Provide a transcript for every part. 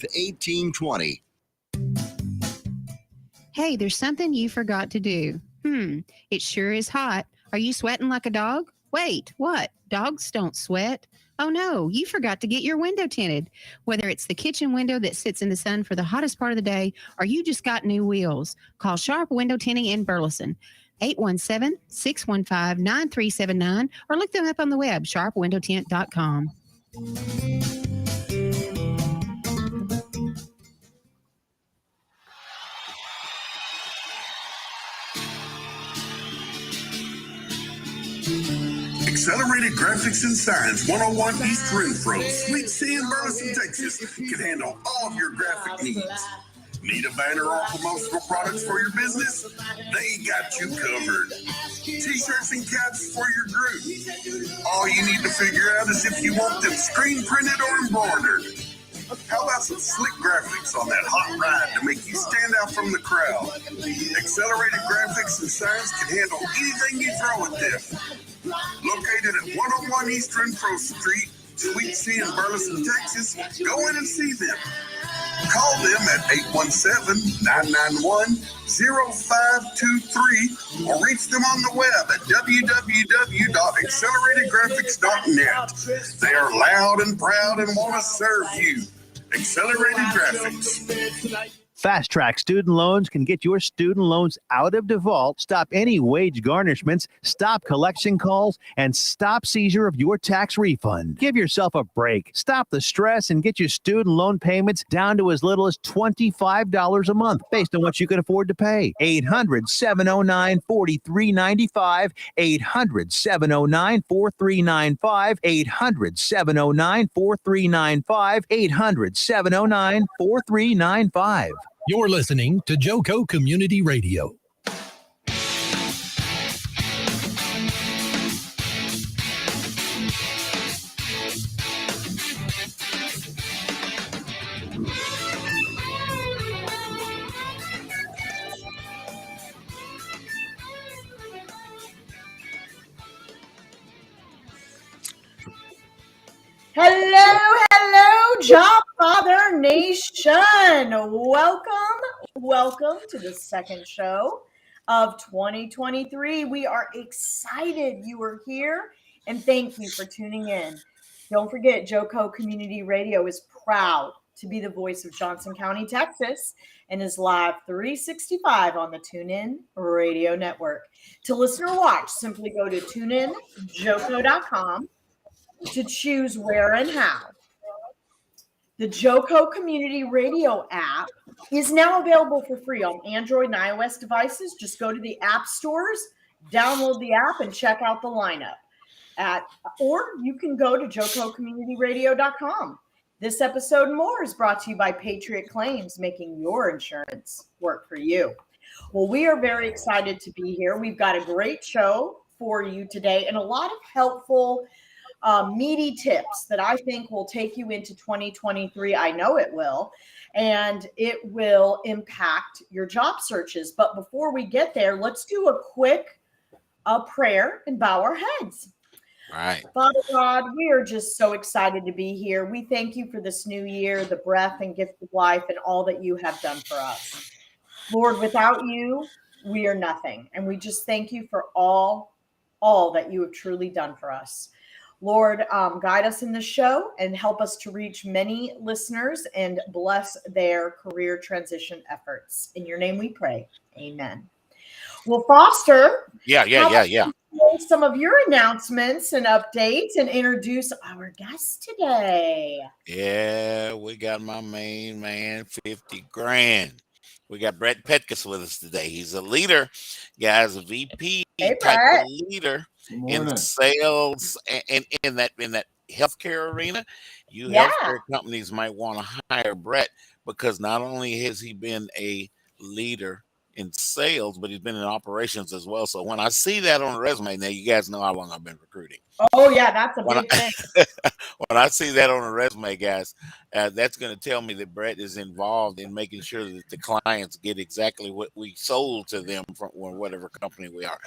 1820. Hey, there's something you forgot to do. It sure is hot. Are you sweating like a dog? Wait, what? Dogs don't sweat. Oh no, you forgot to get your window tinted. Whether it's the kitchen window that sits in the sun for the hottest part of the day, or you just got new wheels, call Sharp Window Tinting in Burleson. 817-615-9379, or look them up on the web, sharpwindowtint.com. Accelerated Graphics and Signs, 101 East Renfro, Sweet C in Burleson, Texas, can handle all of your graphic needs. Need a banner or promotional products for your business? They got you covered. T-shirts and caps for your group. All you need to figure out is if you want them screen printed or embroidered. How about some slick graphics on that hot ride to make you stand out from the crowd? Accelerated Graphics and Signs can handle anything you throw at them. Located at 101 East Renfro Street, Sweet C in Burleson, Texas, go in and see them. Call them at 817-991-0523 or reach them on the web at www.acceleratedgraphics.net. They are loud and proud and want to serve you. Accelerated Graphics. Fast Track Student Loans can get your student loans out of default, stop any wage garnishments, stop collection calls, and stop seizure of your tax refund. Give yourself a break. Stop the stress and get your student loan payments down to as little as $25 a month based on what you can afford to pay. 800-709-4395, 800-709-4395, 800-709-4395, 800-709-4395. You're listening to Joco Community Radio. Hello, Jobfather Nation. Welcome to the second show of 2023. We are excited you are here, and thank you for tuning in. Don't forget, Joco Community Radio is proud to be the voice of Johnson County, Texas, and is live 365 on the TuneIn Radio Network. To listen or watch, simply go to tuneinjoco.com to choose where and how. The Joco Community Radio app is now available for free on Android and iOS devices. Just go to the app stores, download the app, and check out the lineup. Or you can go to jococommunityradio.com. This episode and more is brought to you by Patriot Claims, making your insurance work for you. Well, we are very excited to be here. We've got a great show for you today and a lot of helpful meaty tips that I think will take you into 2023. I know it will, and it will impact your job searches. But before we get there, let's do a quick prayer and bow our heads. All right. Father God, we are just so excited to be here. We thank you for this new year, the breath and gift of life, and all that you have done for us. Lord, without you, we are nothing. And we just thank you for all that you have truly done for us. Lord, guide us in the show and help us to reach many listeners and bless their career transition efforts. In your name we pray. Amen. Well, Foster. Yeah. Some of your announcements and updates and introduce our guest today. Yeah, we got my main man, 50 grand. We got Bret Petkus with us today. He's a leader, guys, a VP type of leader in sales and in that healthcare arena. Healthcare companies might want to hire Bret because not only has he been a leader in sales, but he's been in operations as well. So when I see that on the resume, now you guys know how long I've been recruiting. Oh yeah, that's a big thing. When I see that on the resume, guys, that's going to tell me that Bret is involved in making sure that the clients get exactly what we sold to them from whatever company we are.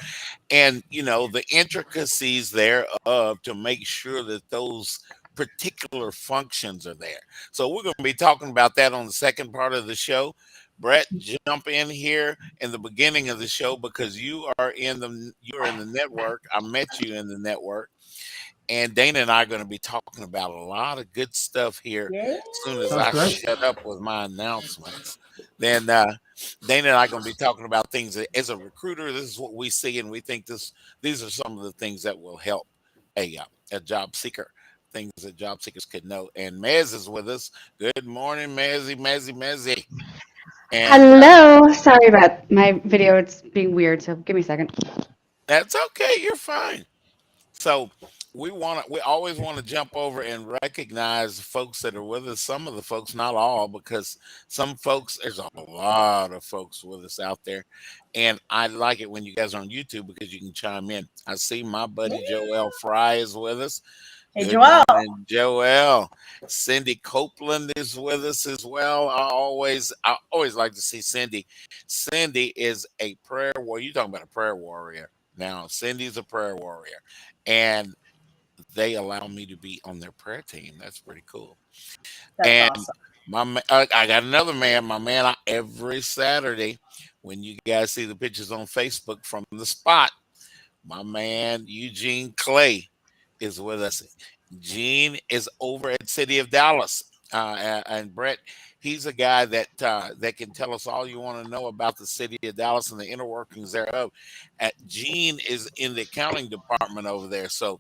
And, the intricacies thereof to make sure that those particular functions are there. So we're going to be talking about that on the second part of the show. Brett, jump in here in the beginning of the show because you're in the network. I met you in the network. And Dana and I are going to be talking about a lot of good stuff here Yeah. as soon as I shut up with my announcements. Then Dana and I are going to be talking about things as a recruiter. This is what we see, and we think these are some of the things that will help a job seeker. Things that job seekers could know. And Mez is with us. Good morning, Mezzy. And Hello. Sorry about my video. It's being weird, so give me a second. that's okay. You're fine. So we always want to jump over and recognize folks that are with us. Some of the folks, not all, because some folks, there's a lot of folks with us out there. And I like it when you guys are on YouTube because you can chime in. I see my buddy Joel Fry is with us. Hey, Good Joel. morning, Joel. Cindy Copeland is with us as well. I always like to see Cindy. Cindy is a prayer warrior. You talking about a prayer warrior. Now, Cindy's a prayer warrior. And they allow me to be on their prayer team. That's pretty cool. That's And awesome. I got another man. My man, every Saturday, when you guys see the pictures on Facebook from the spot, my man Eugene Clay is with us. Gene is over at City of Dallas, and Brett, he's a guy that can tell us all you want to know about the City of Dallas and the inner workings thereof. Gene is in the accounting department over there, so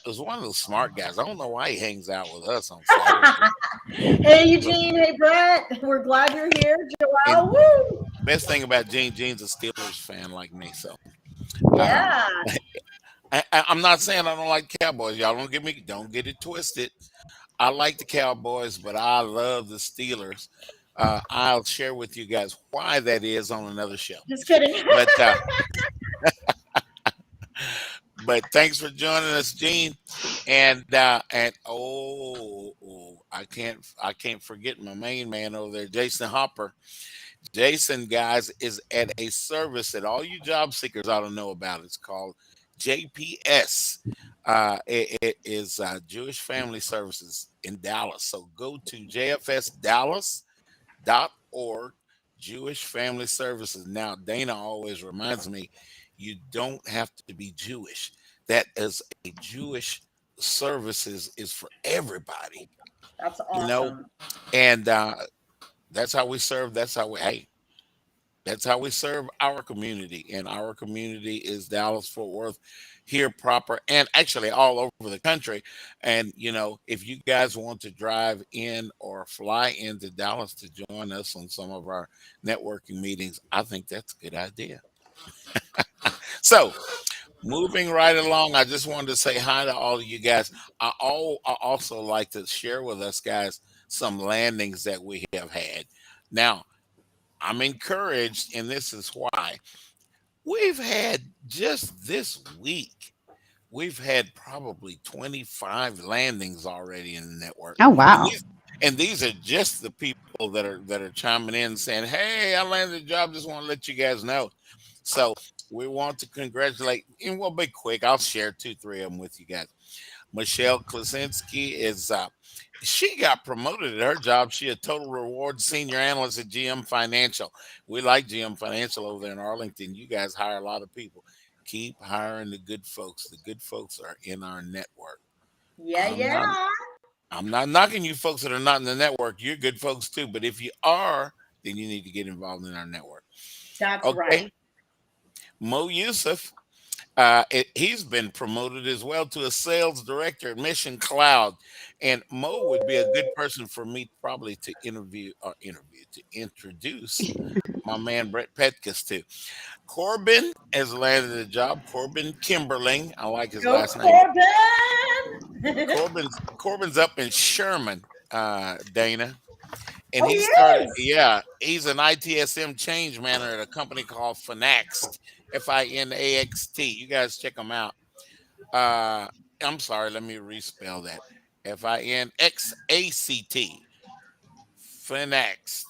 is one of those smart guys. I don't know why he hangs out with us on Saturday. Hey, Eugene. Hey, Brett. We're glad you're here. Joel. Woo! Best thing about Gene's a Steelers fan like me, so Yeah. I'm not saying I don't like Cowboys. Y'all don't get it twisted. I like the Cowboys, but I love the Steelers. I'll share with you guys why that is on another show. Just kidding. But thanks for joining us, Gene. And I can't forget my main man over there, Jason Hopper. Jason, guys, is at a service that all you job seekers ought to know about. It's called JPS. It is Jewish Family Services in Dallas. So go to jfsdallas.org, Jewish Family Services. Now, Dana always reminds me, you don't have to be Jewish. That is a Jewish services is for everybody. That's awesome. You know, and that's how we serve. That's how we serve our community. And our community is Dallas Fort Worth here proper and actually all over the country. And if you guys want to drive in or fly into Dallas to join us on some of our networking meetings, I think that's a good idea. So moving right along, I just wanted to say hi to all of you guys. I also like to share with us guys some landings that we have had. Now, I'm encouraged, and this is why. We've had just this week, we've had probably 25 landings already in the network. Oh, wow. And these are just the people that are chiming in saying, "Hey, I landed a job. Just want to let you guys know." So we want to congratulate, and we'll be quick. I'll share 2-3 of them with you guys. Michelle Klasinski she got promoted at her job. She a total reward senior analyst at GM Financial. We like GM Financial over there in Arlington. You guys hire a lot of people. Keep hiring the good folks. The good folks are in our network. I'm not knocking you folks that are not in the network. You're good folks too. But if you are, then you need to get involved in our network. That's right. Mo Yusuf. He's been promoted as well to a sales director at Mission Cloud, and Mo would be a good person for me probably to introduce my man Bret Petkus to. Corbin has landed a job. Corbin Kimberling, I like his last name. Corbin's up in Sherman, Dana. And he started, he's an ITSM change manager at a company called Finaxt, Finaxt. You guys check them out. I'm sorry, let me respell that. Finaxt. Finaxt.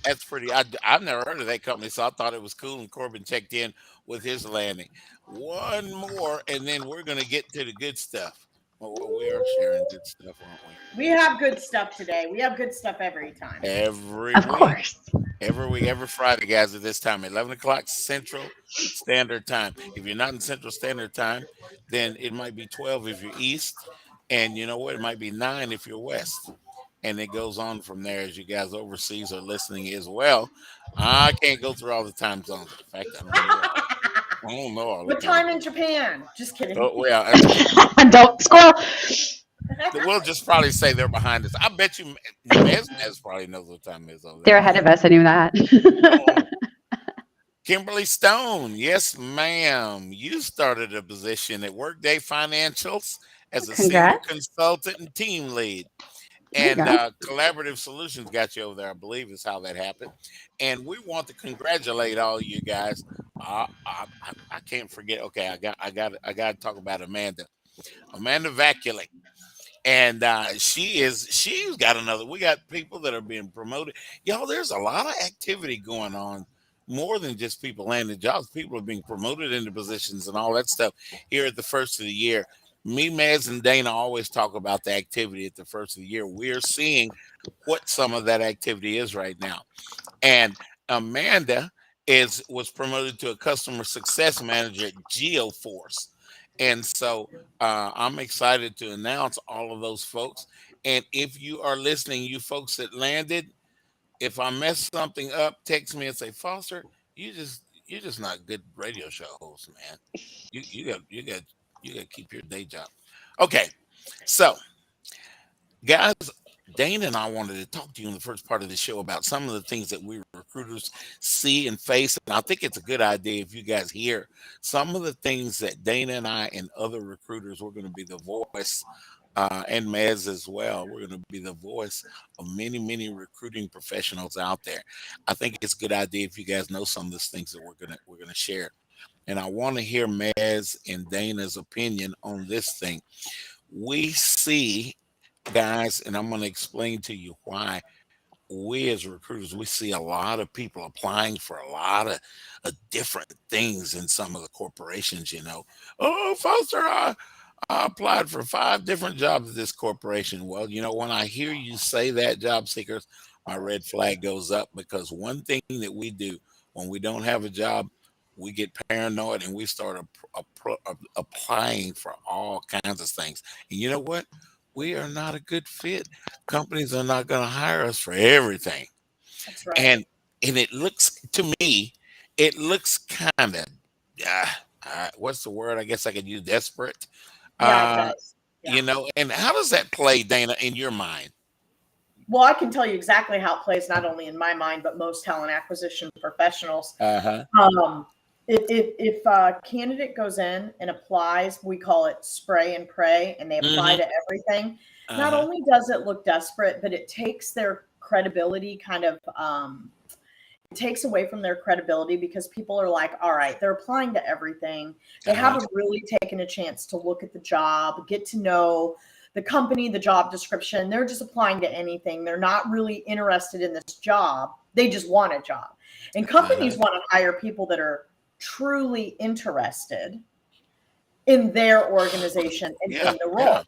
That's pretty. I've never heard of that company, so I thought it was cool. And Corbin checked in with his landing. One more, and then we're going to get to the good stuff. Well, we are sharing good stuff, aren't we? We have good stuff today. We have good stuff every time. Every Of week. course. Every week, every Friday, guys, at this time, 11 o'clock Central Standard Time. If you're not in Central Standard Time, then it might be 12 if you're East. And you know what? It might be 9 if you're West. And it goes on from there as you guys overseas are listening as well. I can't go through all the time zones. In fact, I don't know all. I don't know all the What time time in zones. Japan? Just kidding. Oh, well, that's okay. Don't squirrel. We'll just probably say they're behind us. I bet you Mez probably knows what time it is over there. They're ahead of us. I knew that. Kimberly Stone, yes, ma'am. You started a position at Workday Financials as a senior Congrats. consultant and team lead. There you And go. Collaborative Solutions got you over there, I believe, is how that happened. And we want to congratulate all you guys. I can't forget. Okay, I got to talk about Amanda Vaculek. And she's got another. We got people that are being promoted. Y'all, there's a lot of activity going on, more than just people landing jobs. People are being promoted into positions and all that stuff here at the first of the year. Me, Maz, and Dana always talk about the activity at the first of the year. We're seeing what some of that activity is right now. And Amanda was promoted to a customer success manager at GeoForce. And so I'm excited to announce all of those folks. And if you are listening, you folks that landed, if I mess something up, text me and say, Foster, you're just not a good radio show host, man. You got to keep your day job. Okay, so guys, Dana and I wanted to talk to you in the first part of the show about some of the things that we recruiters see and face. And I think it's a good idea if you guys hear some of the things that Dana and I and other recruiters, we're going to be the voice, and Mez as well. We're going to be the voice of many, many recruiting professionals out there. I think it's a good idea if you guys know some of these things that we're gonna share. And I want to hear Mez and Dana's opinion on this thing. We see, guys, and I'm going to explain to you why we as recruiters, we see a lot of people applying for a lot of different things in some of the corporations, you know. Oh, Foster, I applied for 5 different jobs at this corporation. Well, you know, when I hear you say that, job seekers, my red flag goes up, because one thing that we do when we don't have a job, we get paranoid and we start applying for all kinds of things. And you know what? We are not a good fit. Companies are not going to hire us for everything. That's right. And it looks to me, it looks kind of, what's the word? I guess I could use desperate. Yeah, it does. Yeah. You know, and how does that play, Dana, in your mind? Well, I can tell you exactly how it plays, not only in my mind, but most talent acquisition professionals. If a candidate goes in and applies, we call it spray and pray, and they apply to everything. Not only does it look desperate, but it takes their credibility kind of, it takes away from their credibility, because people are like, all right, they're applying to everything. They haven't really taken a chance to look at the job, get to know the company, the job description. They're just applying to anything. They're not really interested in this job. They just want a job. And companies want to hire people that are truly interested in their organization and in the role. Yeah.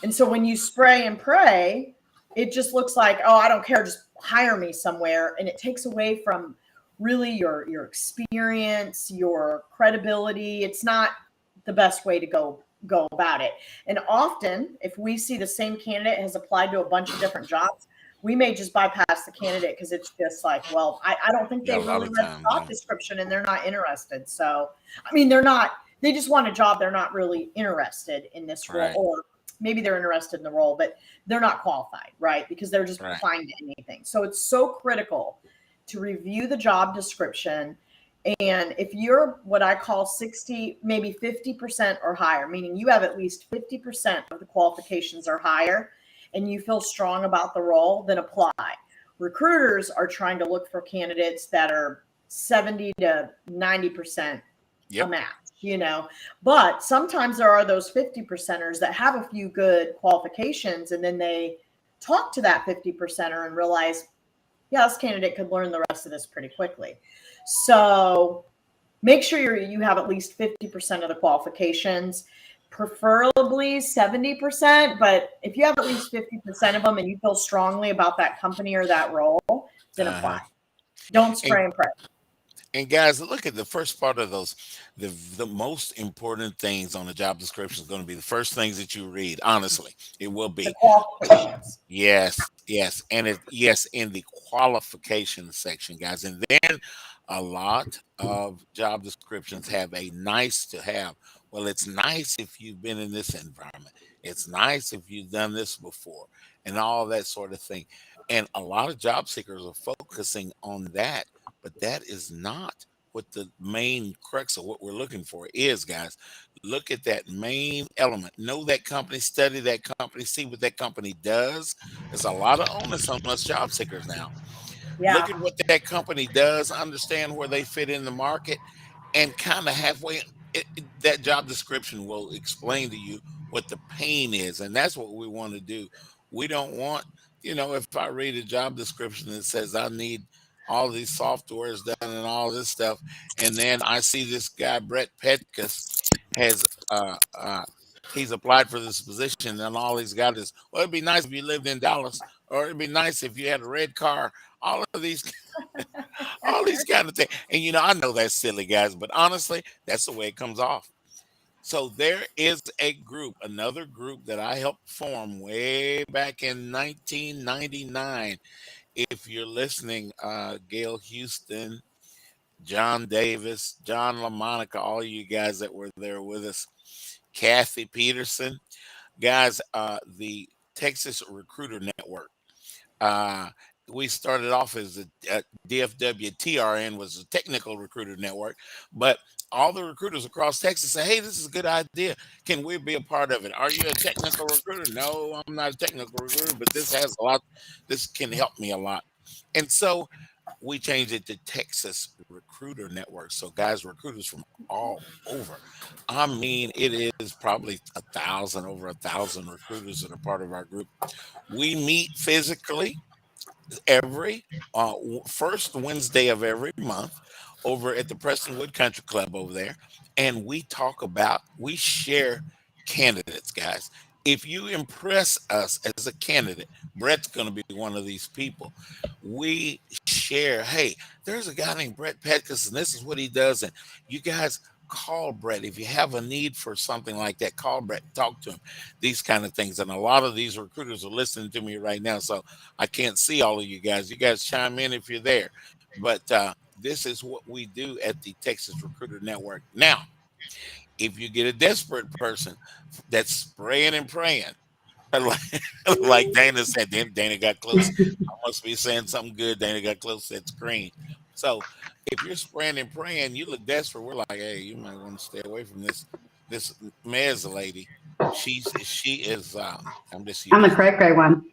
And so when you spray and pray, it just looks like, oh, I don't care, just hire me somewhere. And it takes away from really your experience, your credibility. It's not the best way to go about it. And often, if we see the same candidate has applied to a bunch of different jobs, we may just bypass the candidate because it's just like, well, I don't think they really read the job description and they're not interested. So, I mean, they just want a job. They're not really interested in this role, or maybe they're interested in the role, but they're not qualified, right? Because they're just applying to anything. So it's so critical to review the job description. And if you're what I call 60, maybe 50% or higher, meaning you have at least 50% of the qualifications or higher, and you feel strong about the role, then apply. Recruiters are trying to look for candidates that are 70 to 90% a match, you know. But sometimes there are those 50%ers that have a few good qualifications, and then they talk to that 50%er and realize, yeah, this candidate could learn the rest of this pretty quickly. So make sure you have at least 50% of the qualifications. preferably 70%, but if you have at least 50% of them and you feel strongly about that company or that role, then apply. Don't spray and pray. And guys, look at the first part of those. The most important things on the job description is going to be the first things that you read. Honestly, it will The be. qualifications. Yes, yes, in the qualification section, guys. And then a lot of job descriptions have a nice to have. Well, it's nice if you've been in this environment. It's nice if you've done this before and all that sort of thing. And a lot of job seekers are focusing on that, but that is not what the main crux of what we're looking for is, guys. Look at that main element. Know that company, study that company, see what that company does. There's a lot of onus on us job seekers now. Look Yeah. at what that company does, understand where they fit in the market, and kind of halfway, that job description will explain to you what the pain is. And that's what we want to do. We don't want, if I read a job description that says I need all these softwares done and all this stuff, and then I see this guy, Bret Petkus, has he's applied for this position, and all he's got is, well, it'd be nice if you lived in Dallas, or it'd be nice if you had a red car. All of these all these kind of things. And I know that's silly, guys, but honestly, that's the way it comes off. So there is another group that I helped form way back in 1999. If you're listening, Gail Houston, John Davis, John LaMonica, all you guys that were there with us, Kathy Peterson, guys, the Texas Recruiter Network. We started off as a DFW TRN was a technical recruiter network, but all the recruiters across Texas say, "Hey, this is a good idea. Can we be a part of it? Are you a technical recruiter?" "No, I'm not a technical recruiter, but this has a lot. This can help me a lot." And so we changed it to Texas Recruiter Network. So guys, recruiters from all over. I mean, it is probably over 1,000 recruiters that are part of our group. We meet physically every first Wednesday of every month over at the Prestonwood Country Club over there. And we share candidates, guys. If you impress us as a candidate, Brett's going to be one of these people. We share, hey, there's a guy named Bret Petkus, and this is what he does. And you guys call Bret. If you have a need for something like that, call Bret, talk to him, these kind of things. And a lot of these recruiters are listening to me right now, so I can't see all of you guys. You guys chime in if you're there. But this is what we do at the Texas Recruiter Network. Now, if you get a desperate person that's spraying and praying, like Dana said, Dana got close. I must be saying something good. Dana got close to that screen. So if you're spraying and praying, you look desperate. We're like, hey, you might want to stay away from this Mez lady. She is. I'm just. I'm the cray one.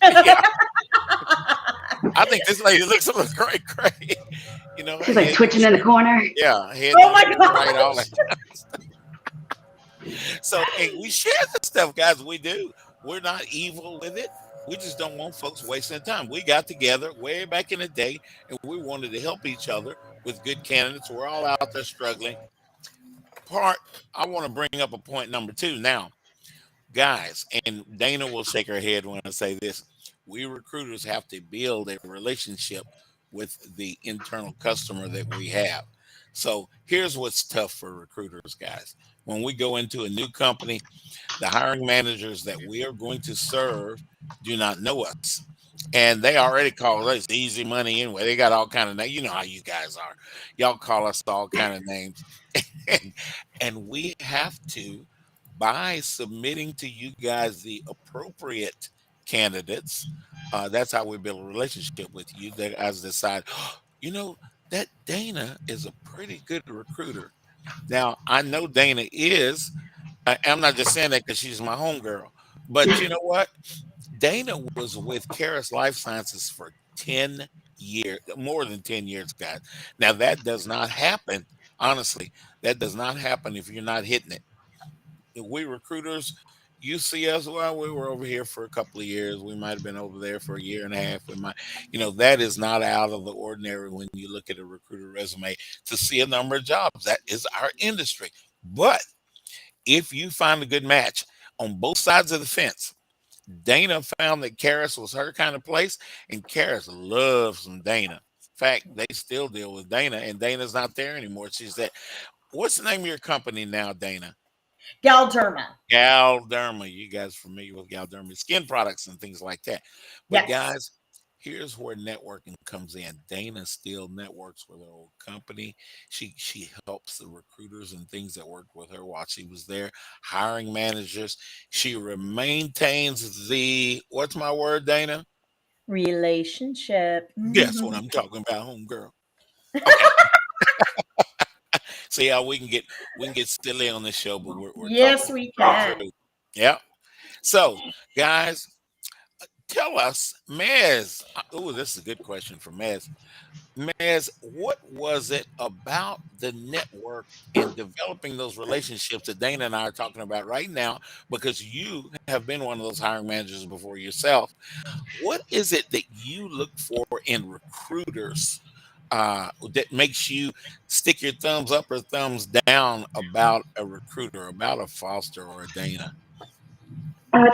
Yeah. I think this lady looks a little cray. She's like twitching in the corner. Yeah. Oh my God. Right, all that. So, and we share this stuff, guys. We do. We're not evil with it. We just don't want folks wasting time. We got together way back in the day, and we wanted to help each other with good candidates. We're all out there struggling. I want to bring up a point number 2 now, guys, and Dana will shake her head when I say this. We recruiters have to build a relationship with the internal customer that we have. So here's what's tough for recruiters, guys. When we go into a new company, the hiring managers that we are going to serve do not know us. And they already call us easy money anyway. They got all kind of names. You know how you guys are. Y'all call us all kind of names. and we have to, by submitting to you guys the appropriate candidates, that's how we build a relationship with you. That as decide, that Dana is a pretty good recruiter. Now, I know Dana is. I'm not just saying that because she's my homegirl. But you know what? Dana was with Caris Life Sciences for 10 years, more than 10 years, guys. Now, that does not happen. Honestly, that does not happen if you're not hitting it. We recruiters, you see us, well, we were over here for a couple of years. We might have been over there for a year and a half. We might, that is not out of the ordinary when you look at a recruiter resume to see a number of jobs. That is our industry. But if you find a good match on both sides of the fence, Dana found that Karis was her kind of place, and Karis loves some Dana. In fact, they still deal with Dana, and Dana's not there anymore. She said, "What's the name of your company now, Dana?" Galderma. Galderma. You guys familiar with Galderma skin products and things like that. But Yes. guys, here's where networking comes in. Dana still networks with her old company. She helps the recruiters and things that worked with her while she was there, hiring managers. She maintains the, what's my word, Dana? Relationship. That's what I'm talking about, home girl. Okay. See how we can get silly on this show, but we're Yes, talking we straight can. through. Yeah. So, guys, tell us, Mez. Oh, this is a good question for Mez. Mez, what was it about the network and developing those relationships that Dana and I are talking about right now? Because you have been one of those hiring managers before yourself. What is it that you look for in recruiters that makes you stick your thumbs up or thumbs down about a recruiter, about a Foster or a Dana?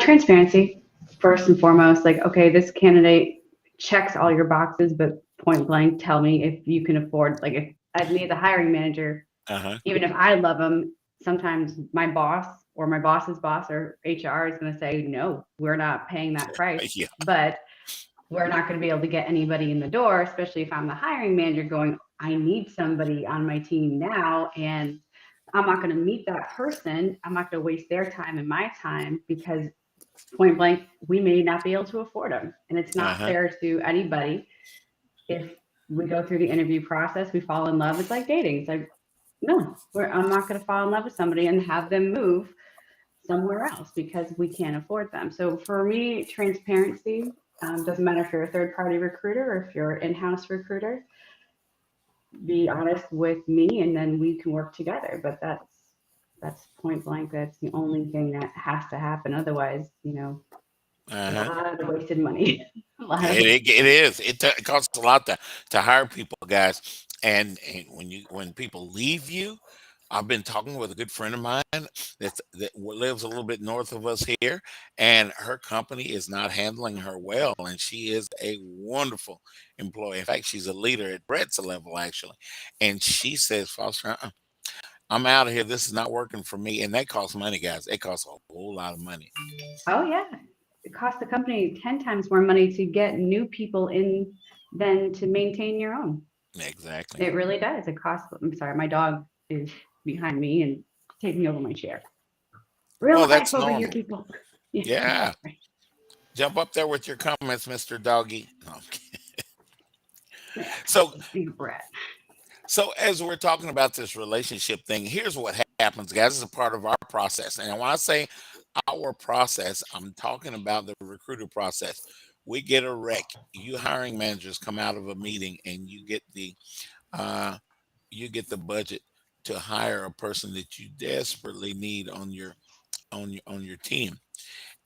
Transparency, first and foremost. Like, okay, this candidate checks all your boxes, but point blank, tell me if you can afford. Like, if as me, the hiring manager, Uh-huh. even if I love them, sometimes my boss or my boss's boss or HR is going to say, no, we're not paying that price. Yeah. But we're not going to be able to get anybody in the door, especially if I'm the hiring manager going, I need somebody on my team now. And I'm not going to meet that person. I'm not going to waste their time and my time because point blank, we may not be able to afford them. And it's not Uh-huh. fair to anybody. If we go through the interview process, we fall in love. It's like dating. It's like, no, I'm not going to fall in love with somebody and have them move somewhere else because we can't afford them. So for me, transparency doesn't matter if you're a third party recruiter or if you're an in-house recruiter. Be honest with me, and then we can work together. But that's point blank. That's the only thing that has to happen. Otherwise, there's a Uh-huh. lot of wasted money. It is. It costs a lot to hire people, guys. And when people leave you, I've been talking with a good friend of mine that lives a little bit north of us here, and her company is not handling her well, and she is a wonderful employee. In fact, she's a leader at Brett's level actually, and she says, "Foster, I'm out of here. This is not working for me," and that costs money, guys. It costs a whole lot of money. Oh yeah, it costs the company 10 times more money to get new people in than to maintain your own. Exactly. It really does. It costs. I'm sorry, my dog is behind me and taking over my chair. Real Well, life that's over here, normal. people. Yeah. Jump up there with your comments, Mr. Doggy. No, I'm kidding. So, Big Bret. so as we're talking about this relationship thing, here's what happens, guys. This is a part of our process. And when I say our process, I'm talking about the recruiter process. We get a rec. You hiring managers come out of a meeting and uh, you get the budget to hire a person that you desperately need on your team.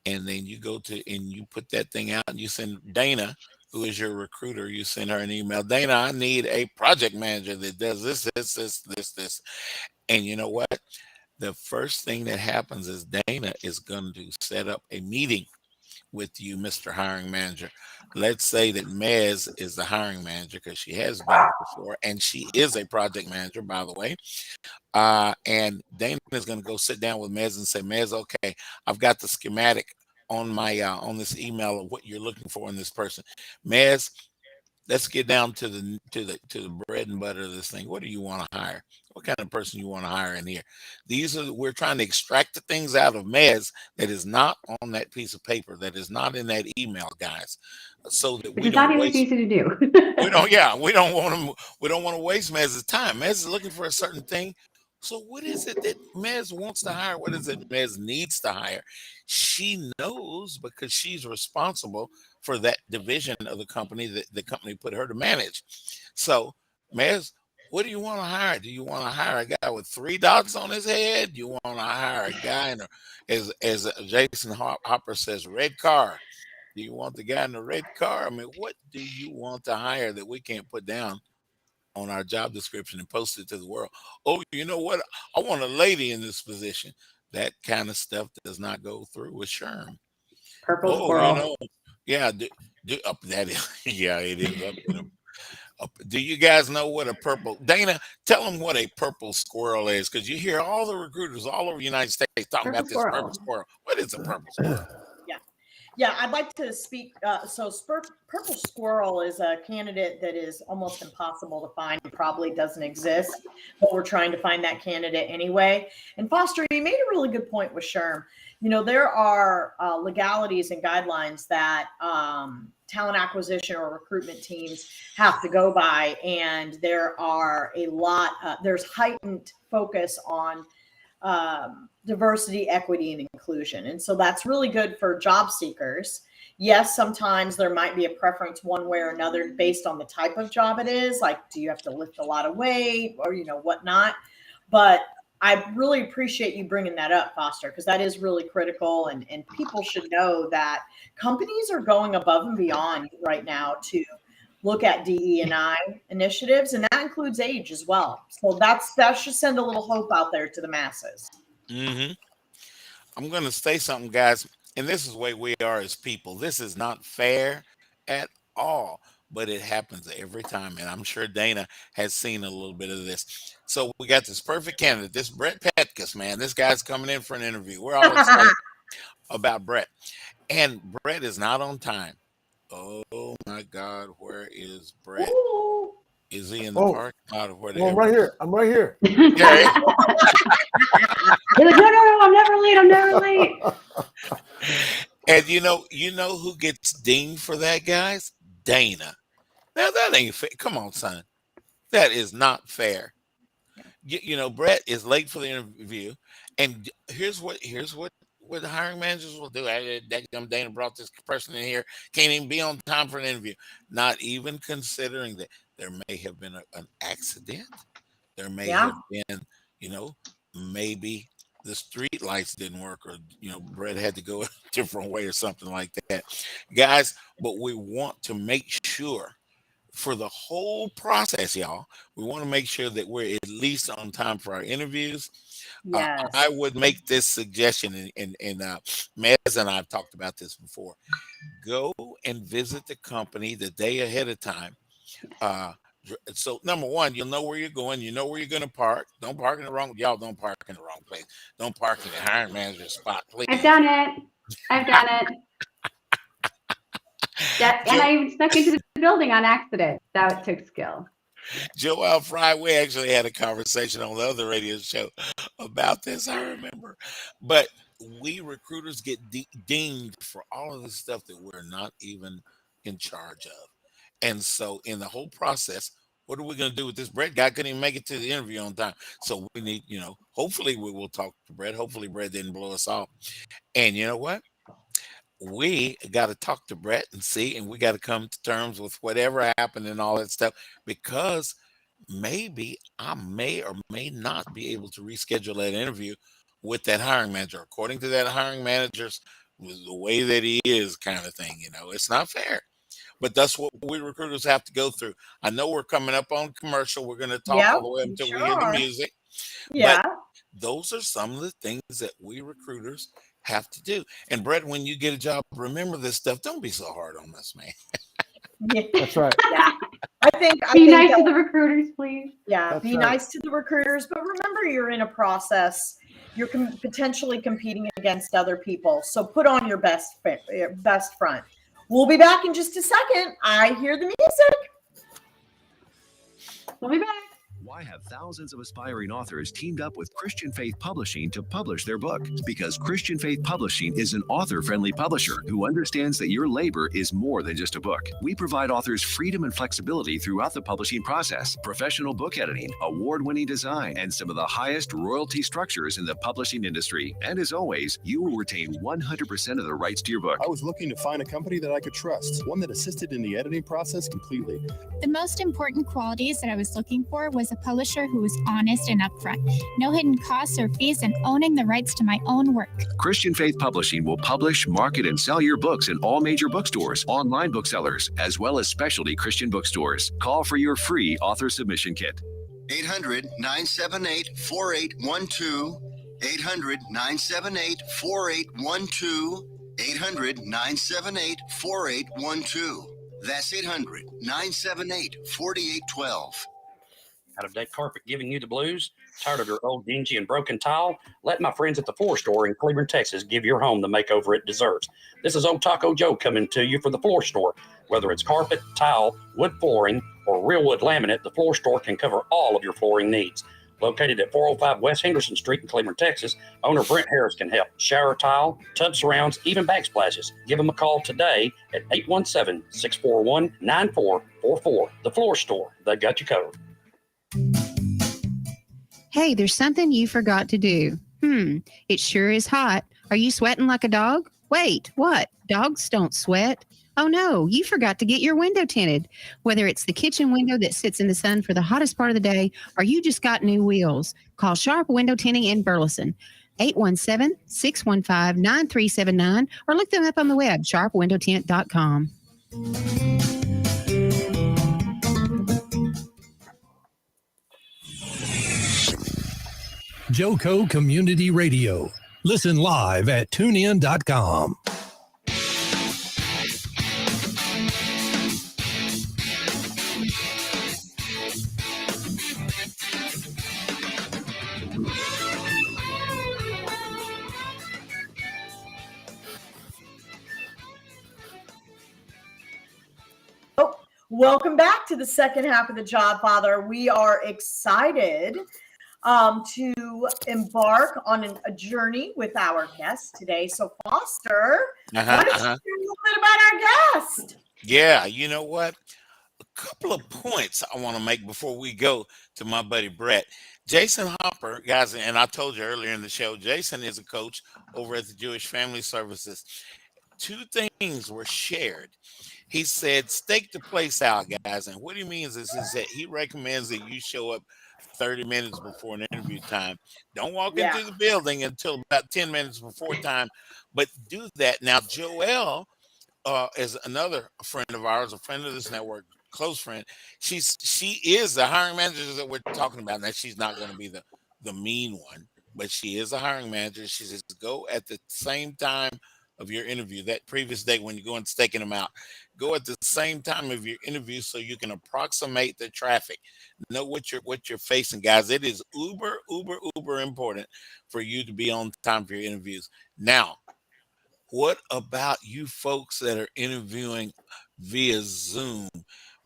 And then you go to and you put that thing out and you send Dana, who is your recruiter, you send her an email. Dana, I need a project manager that does this. And you know what? The first thing that happens is Dana is going to set up a meeting with you, Mr. Hiring Manager. Let's say that Mez is the hiring manager because she has been before, and she is a project manager, by the way. And Dana is going to go sit down with Mez and say, Mez, okay, I've got the schematic on my on this email of what you're looking for in this person. Mez, let's get down to the bread and butter of this thing. What do you want to hire? What kind of person you want to hire in here? We're trying to extract the things out of Mez that is not on that piece of paper, that is not in that email, guys, so that Which we is not don't even waste. easy to do. We don't want to waste Mez's time. Mez is looking for a certain thing. So what is it that Mez wants to hire? What is it Mez needs to hire? She knows because she's responsible for that division of the company that the company put her to manage. So, Mez, what do you want to hire? Do you want to hire a guy with 3 dots on his head? Do you want to hire a guy as Jason Hopper says, red car? Do you want the guy in the red car? I mean, what do you want to hire that we can't put down on our job description and post it to the world? Oh, you know what? I want a lady in this position. that kind of stuff does not go through with Sherm. Purple Oh, squirrel. yeah, up that is, yeah, it is up in them. Do you guys know what a purple, Dana, tell them what a purple squirrel is, because you hear all the recruiters all over the United States talking Purple about this purple squirrel. squirrel. What is a purple squirrel? Yeah, I'd like to speak. Purple squirrel is a candidate that is almost impossible to find. It probably doesn't exist, but we're trying to find that candidate anyway. And Foster, you made a really good point with Sherm. There are legalities and guidelines that talent acquisition or recruitment teams have to go by, and there are there's heightened focus on diversity, equity, and inclusion. And so that's really good for job seekers. Yes, sometimes there might be a preference one way or another based on the type of job it is. Like, do you have to lift a lot of weight or, whatnot? But I really appreciate you bringing that up, Foster, because that is really critical. And people should know that companies are going above and beyond right now to look at DE&I initiatives, and that includes age as well. So that should send a little hope out there to the masses. Mm-hmm. I'm going to say something, guys, and this is the way we are as people. This is not fair at all, but it happens every time, and I'm sure Dana has seen a little bit of this. So we got this perfect candidate, this Bret Petkus, man. This guy's coming in for an interview. We're all excited about Bret, and Bret is not on time. Oh my God, where is Bret? Ooh. Is he in the parking lot or whatever? Well, I'm right here. I'm right here. Yeah. You're like, no, I'm never late. I'm never late. And you know who gets dinged for that, guys? Dana. Now that ain't fair. Come on, son. That is not fair. Bret is late for the interview, and here's what the hiring managers will do. Dana brought this person in here, can't even be on time for an interview. Not even considering that there may have been an accident. There may have been, maybe the street lights didn't work, or Bret had to go a different way or something like that, guys. But we want to make sure for the whole process, y'all, we want to make sure that we're at least on time for our interviews. Yes. I would make this suggestion, and Mez and I have talked about this before. Go and visit the company the day ahead of time. So number one, you'll know where you're going. You know where you're going to park. Don't park in the wrong. Y'all don't park in the wrong place. Don't park in the hiring manager's spot, please. I've done it. And I even snuck into the building on accident. That took skill. Joel Fry, we actually had a conversation on the other radio show about this, I remember. But we recruiters get dinged for all of the stuff that we're not even in charge of. And so in the whole process, what are we going to do with this Bret guy? Couldn't even make it to the interview on time. So we need, hopefully we will talk to Bret. Hopefully Bret didn't blow us off. And you know what? We got to talk to Bret and see, and we got to come to terms with whatever happened and all that stuff, because maybe I may or may not be able to reschedule that interview with that hiring manager, according to that hiring manager's the way that he is, kind of thing. It's not fair, but that's what we recruiters have to go through. I know we're coming up on commercial. We're going to talk all the way up until we hear the music. Yeah. But those are some of the things that we recruiters have to do. And Bret, when you get a job, remember this stuff. Don't be so hard on us, man. Yeah. That's right. Yeah. I think nice to the recruiters, please. Yeah, That's be right. nice to the recruiters, but remember you're in a process. You're potentially competing against other people. So put on your best front. We'll be back in just a second. I hear the music. We'll be back. Why have thousands of aspiring authors teamed up with Christian Faith Publishing to publish their book? Because Christian Faith Publishing is an author-friendly publisher who understands that your labor is more than just a book. We provide authors freedom and flexibility throughout the publishing process, professional book editing, award-winning design, and some of the highest royalty structures in the publishing industry. And as always, you will retain 100% of the rights to your book. I was looking to find a company that I could trust, one that assisted in the editing process completely. The most important qualities that I was looking for was a publisher who was honest and upfront, no hidden costs or fees, and owning the rights to my own work. Christian Faith Publishing will publish, market, and sell your books in all major bookstores, online booksellers, as well as specialty Christian bookstores. Call for your free author submission kit. 800-978-4812. 800-978-4812. 800-978-4812. That's 800-978-4812. Out of deck carpet giving you the blues? Tired of your old dingy and broken tile? Let my friends at the Floor Store in Cleveland, Texas give your home the makeover it deserves. This is Old Taco Joe coming to you for the Floor Store. Whether it's carpet, tile, wood flooring, or real wood laminate, the Floor Store can cover all of your flooring needs. Located at 405 West Henderson Street in Cleveland, Texas, owner Brent Harris can help. Shower tile, tub surrounds, even backsplashes. Give them a call today at 817-641-9444. The Floor Store, they got you covered. Hey, there's something you forgot to do. It sure is hot. Are you sweating like a dog? Wait, what? Dogs don't sweat. Oh no, you forgot to get your window tinted. Whether it's the kitchen window that sits in the sun for the hottest part of the day, or you just got new wheels, call Sharp Window Tinting in Burleson. 817-615-9379, or look them up on the web, sharpwindowtint.com. Joco Community Radio. Listen live at tunein.com. Welcome back to the second half of the Jobfather. We are excited to embark on a journey with our guest today. So, Foster, why don't you share a little bit about our guest? Yeah, you know what? A couple of points I want to make before we go to my buddy Bret. Jason Hopper, guys, and I told you earlier in the show, Jason is a coach over at the Jewish Family Services. Two things were shared. He said, stake the place out, guys. And what he means is that he recommends that you show up 30 minutes before an interview time. Don't walk into the building until about 10 minutes before time, but do that. Now, Joelle is another friend of ours, a friend of this network, close friend. She is the hiring manager that we're talking about. Now, she's not going to be the mean one, but she is a hiring manager. She says, go at the same time of your interview, that previous day when you're going staking them out. Go at the same time of your interview so you can approximate the traffic. Know what you're facing, guys. It is uber important for you to be on time for your interviews. Now, what about you folks that are interviewing via Zoom,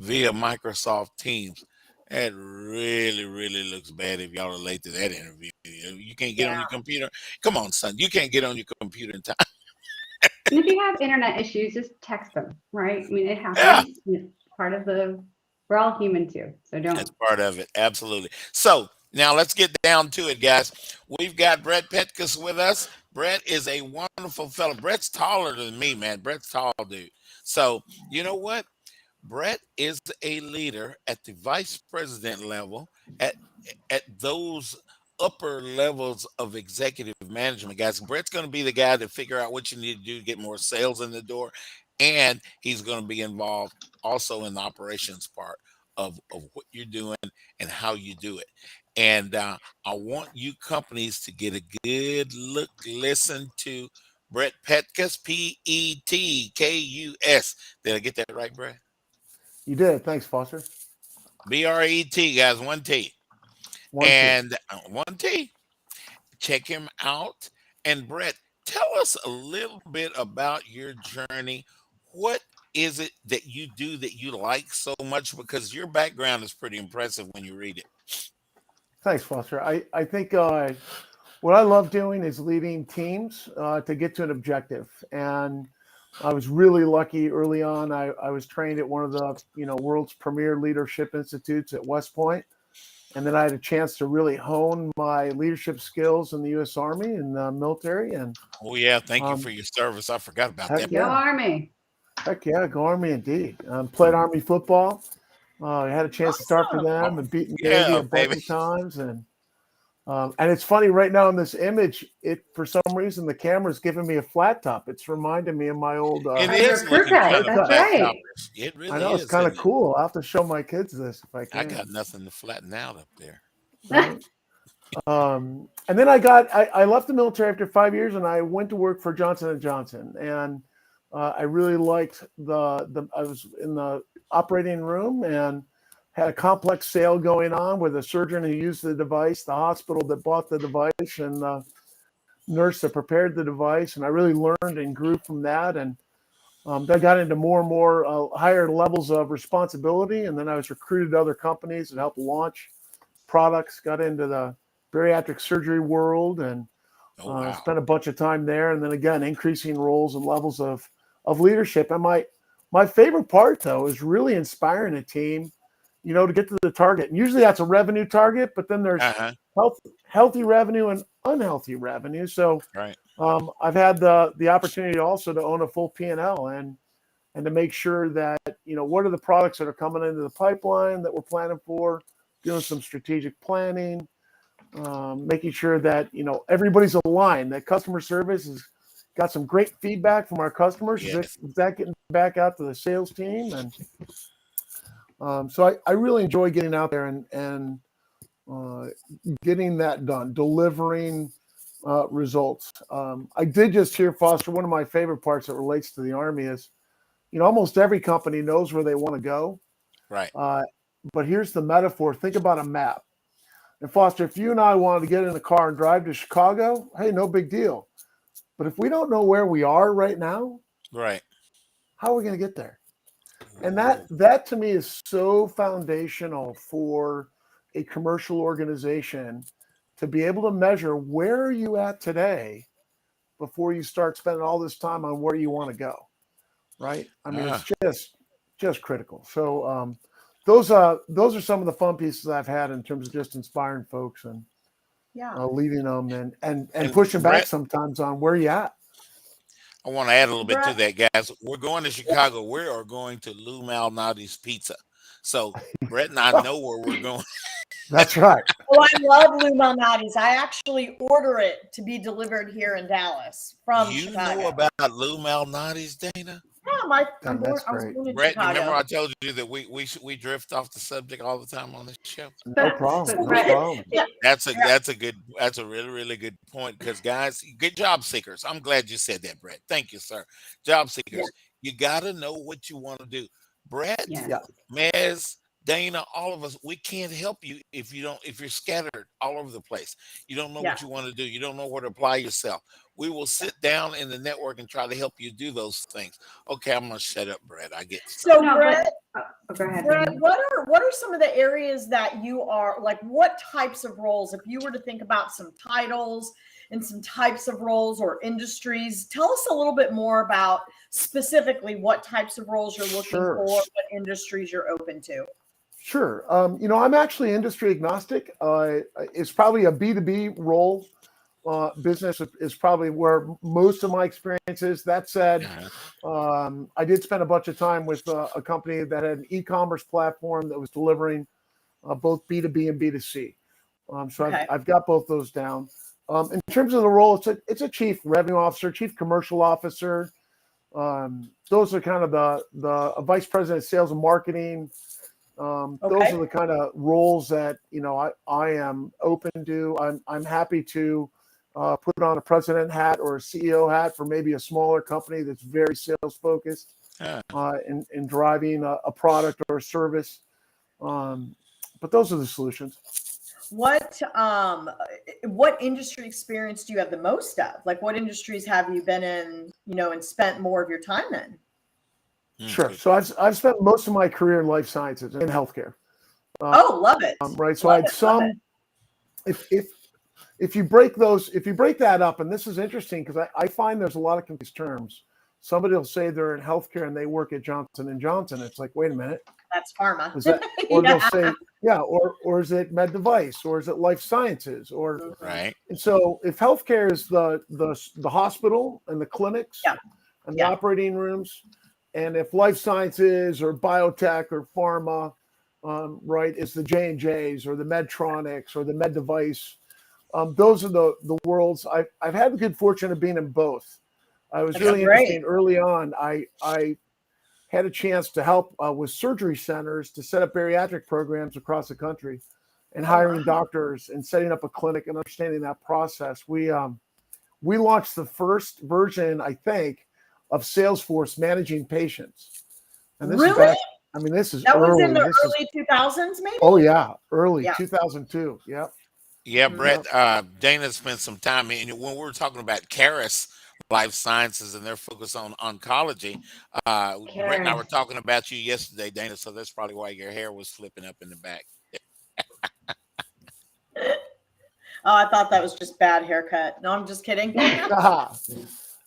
via Microsoft Teams? That really looks bad if y'all are late to that interview. You can't get on your computer. Come on, son. You can't get on your computer in time. And if you have internet issues, just text them, right? I mean, it happens. Yeah. It's part of we're all human too. So don't. That's part of it. Absolutely. So now let's get down to it, guys. We've got Bret Petkus with us. Bret is a wonderful fellow. Bret's taller than me, man. Bret's tall, dude. So you know what? Bret is a leader at the vice president level, at those upper levels of executive management, guys. Bret's going to be the guy to figure out what you need to do to get more sales in the door, and he's going to be involved also in the operations part of what you're doing and how you do it. And I want you companies to get a good listen to Bret Petkus, Petkus. Did I get that right, Bret? You did. Thanks, Foster. Bret, guys, one T. One T. Check him out. And Bret, tell us a little bit about your journey. What is it that you do that you like so much? Because your background is pretty impressive when you read it. Thanks, Foster. I think what I love doing is leading teams to get to an objective. And I was really lucky early on. I was trained at one of the world's premier leadership institutes at West Point. And then I had a chance to really hone my leadership skills in the U.S. Army and the military. And thank you for your service. I forgot about that. Go Army. Heck yeah, go Army indeed. Played Army football. I had a chance to start for them and beat Navy a bunch of times. And it's funny right now in this image, for some reason the camera's giving me a flat top. It's reminding me of my old. It is looking kind of flat top. It really is. I know, it's kind of cool. I'll have to show my kids this if I can. I got nothing to flatten out up there. Right. And then I left the military after 5 years, and I went to work for Johnson & Johnson. And I really liked I was in the operating room and had a complex sale going on with a surgeon who used the device, the hospital that bought the device, and the nurse that prepared the device. And I really learned and grew from that. And I got into more and more higher levels of responsibility. And then I was recruited to other companies and helped launch products, got into the bariatric surgery world, and spent a bunch of time there. And then again, increasing roles and levels of leadership. And my favorite part, though, is really inspiring a team, to get to the target. And usually that's a revenue target, but then there's healthy revenue and unhealthy revenue. So I've had the opportunity also to own a full P&L and to make sure that, what are the products that are coming into the pipeline that we're planning for, doing some strategic planning, making sure that, everybody's aligned, that customer service has got some great feedback from our customers. Yes. Is that getting back out to the sales team? And so I really enjoy getting out there and getting that done, delivering results. I did just hear, Foster, one of my favorite parts that relates to the Army is, almost every company knows where they want to go. Right. But here's the metaphor. Think about a map. And Foster, if you and I wanted to get in the car and drive to Chicago, hey, no big deal. But if we don't know where we are right now, right, how are we going to get there? And that to me is so foundational for a commercial organization to be able to measure where are you at today before you start spending all this time on where you want to go, right? I mean, it's just critical. So those are some of the fun pieces I've had in terms of just inspiring folks and leading them and pushing back sometimes on where you at. I want to add a little bit to that, guys. We're going to Chicago. We are going to Lou Malnati's Pizza. So Brett and I know where we're going. That's right. Oh, I love Lou Malnati's. I actually order it to be delivered here in Dallas from Chicago. You know about Lou Malnati's, Dana? Yeah, that's great. Brett, remember I told you that we drift off the subject all the time on this show? No problem. No problem. That's a really, really good point, because guys, good job seekers. I'm glad you said that, Brett. Thank you, sir. Job seekers, you got to know what you want to do. Brett, Mez, Dana, all of us, we can't help you if you're scattered all over the place. You don't know what you want to do. You don't know where to apply yourself. We will sit down in the network and try to help you do those things. Okay, I'm gonna shut up, Brett. I get so Brett, go ahead, Brett, what are some of the areas that you are like, what types of roles, if you were to think about some titles and some types of roles or industries, tell us a little bit more about specifically what types of roles you're looking for, what industries you're open to. Sure. I'm actually industry agnostic. It's probably a B2B role. Business is probably where most of my experience is. That said, I did spend a bunch of time with a company that had an e-commerce platform that was delivering both B2B and B2C. So I've got both those down. In terms of the role, it's a chief revenue officer, chief commercial officer. Those are kind of the vice president of sales and marketing. Those are the kind of roles that I am open to. I'm happy to put on a president hat or a CEO hat for maybe a smaller company that's very sales focused in driving a product or a service. But those are the solutions. What industry experience do you have the most of? Like, what industries have you been in, and spent more of your time in? Sure. So I've spent most of my career in life sciences and healthcare. Love it. Right. So I had some. If you break that up, and this is interesting because I find there's a lot of confused terms. Somebody will say they're in healthcare and they work at Johnson & Johnson. It's like, wait a minute. That's pharma. Or they'll say, or is it med device, or is it life sciences, or right? And so if healthcare is the hospital and the clinics and the operating rooms, and if life sciences or biotech or pharma, right, is the J&Js or the Medtronics or the med device. Those are the worlds. I've had the good fortune of being in both. I was really interesting early on. I had a chance to help with surgery centers to set up bariatric programs across the country. and hiring doctors and setting up a clinic and understanding that process. We launched the first version, I think, of Salesforce managing patients. And this is back, I mean, this is that early. was in the early 2000s, maybe. Oh yeah, early 2002. Yeah. Yeah, Brett. Dana spent some time in when we were talking about Caris Life Sciences and their focus on oncology. Brett and I were talking about you yesterday, Dana. So that's probably why your hair was flipping up in the back. Oh, I thought that was just bad haircut. No, I'm just kidding. No,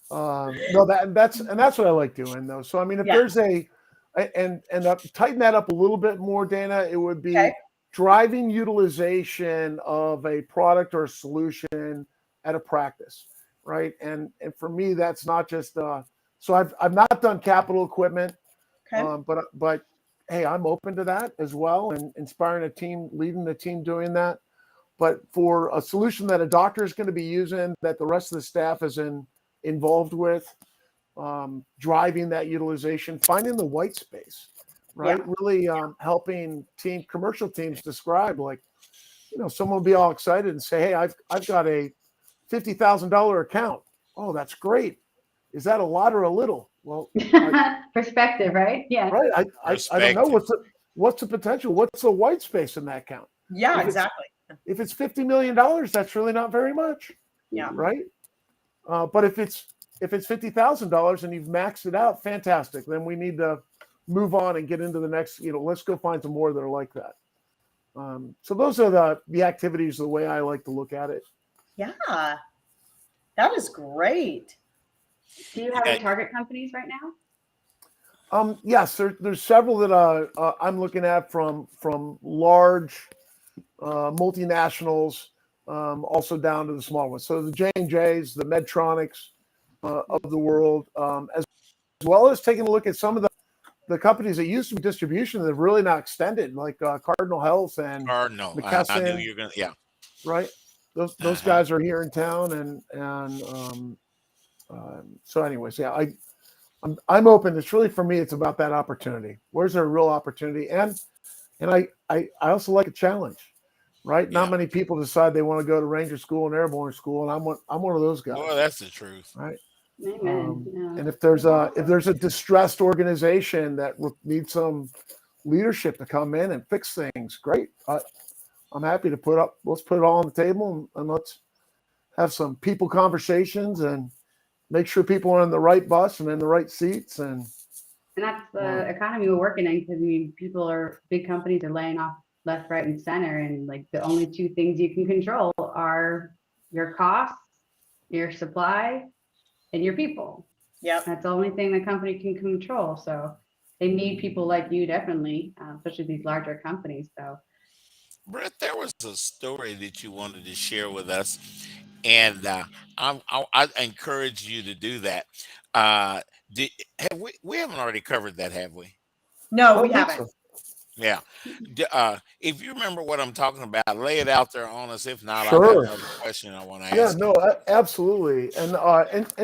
that's what I like doing though. So I mean, if there's tighten that up a little bit more, Dana, it would be driving utilization of a product or a solution at a practice, right? And for me, that's not just so I've not done capital equipment, but hey, I'm open to that as well, and inspiring a team, leading the team doing that. But for a solution that a doctor is going to be using, that the rest of the staff is involved with, driving that utilization, finding the white space, right? Really helping commercial teams describe, like, someone will be all excited and say, hey, I've got a $50,000 account. Oh, that's great. Is that a lot or a little? Well, perspective, right? Yeah. Right. I don't know what's the potential. What's the white space in that account? Yeah, exactly. If it's $50 million, that's really not very much. Yeah. Right. But if it's $50,000 and you've maxed it out, fantastic. Then we need to move on and get into the next. Let's go find some more that are like that. So those are the activities, the way I like to look at it. Yeah, that is great. Do you have any target companies right now? Yes, there's several that I'm looking at from large multinationals, also down to the small ones. So the J&Js, the Medtronics of the world, as well as taking a look at some of the companies that used to be distribution that have really not extended, like Cardinal Health and McKesson. I knew you were gonna. Right. Those guys are here in town, and so anyways, I'm open. It's really, for me, it's about that opportunity. Where's there a real opportunity? And I also like a challenge, right? Not many people decide they want to go to Ranger School and Airborne School, and I'm one of those guys. Well, that's the truth, right? Amen. And if there's a distressed organization that needs some leadership to come in and fix things, great. I'm happy to let's put it all on the table, and let's have some people conversations and make sure people are on the right bus and in the right seats. And that's the economy we're working in, because big companies are laying off left, right, and center, and like the only two things you can control are your costs, your supply, and your people. Yep. That's the only thing the company can control. So they need people like you, definitely, especially these larger companies. So, Brett, there was a story that you wanted to share with us, and I encourage you to do that. We haven't already covered that, have we? No, we haven't. Yeah. If you remember what I'm talking about, lay it out there on us. If not, Sure. I've got another question I want to ask. Yeah, no, absolutely. And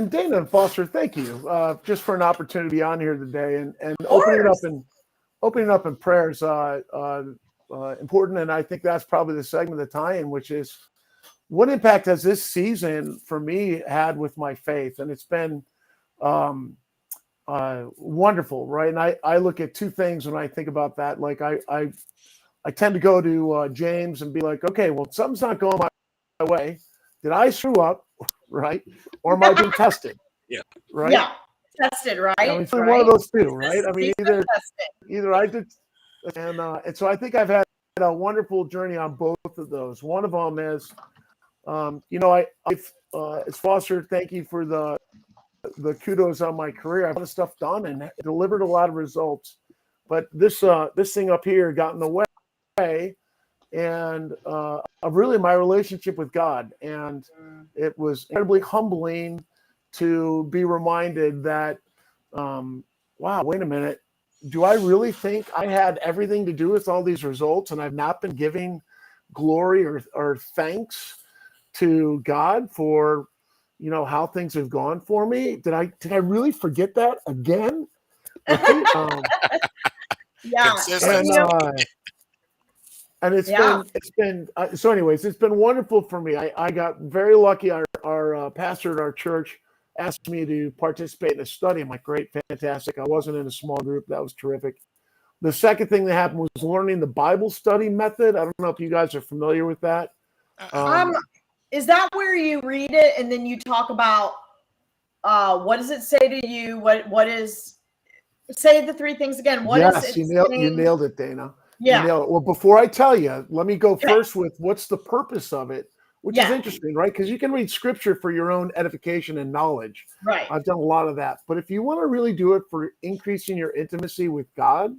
Dana and Foster, thank you just for an opportunity to be on here today, and opening up in prayer is important. And I think that's probably the segment of the tie-in, which is, what impact has this season for me had with my faith? And it's been wonderful, right? And I look at two things when I think about that. Like I tend to go to James and be like, okay, well, something's not going my way. Did I screw up, right? Or am I being tested? Yeah. Right. Yeah. Tested, right? I mean, it's one of those two, right? I mean, either I did, and so I think I've had a wonderful journey on both of those. One of them is, as Foster, thank you for the kudos on my career. I've got stuff done and delivered a lot of results, but this thing up here got in the way, and of really my relationship with God. And it was incredibly humbling to be reminded that, wow, wait a minute, do I really think I had everything to do with all these results, and I've not been giving glory or thanks to God for how things have gone for me? Did I really forget that again? Yeah. And it's been so anyways, it's been wonderful for me. I got very lucky. Our pastor at our church asked me to participate in a study. I'm like, great, fantastic. I wasn't in a small group. That was terrific. The second thing that happened was learning the Bible study method. I don't know if you guys are familiar with that. Is that where you read it and then you talk about what does it say to you? What is, say the three things again. What is it? You nailed it, Dana. Yeah. Well, before I tell you, let me go first with what's the purpose of it, which is interesting, right? Because you can read scripture for your own edification and knowledge. Right. I've done a lot of that. But if you want to really do it for increasing your intimacy with God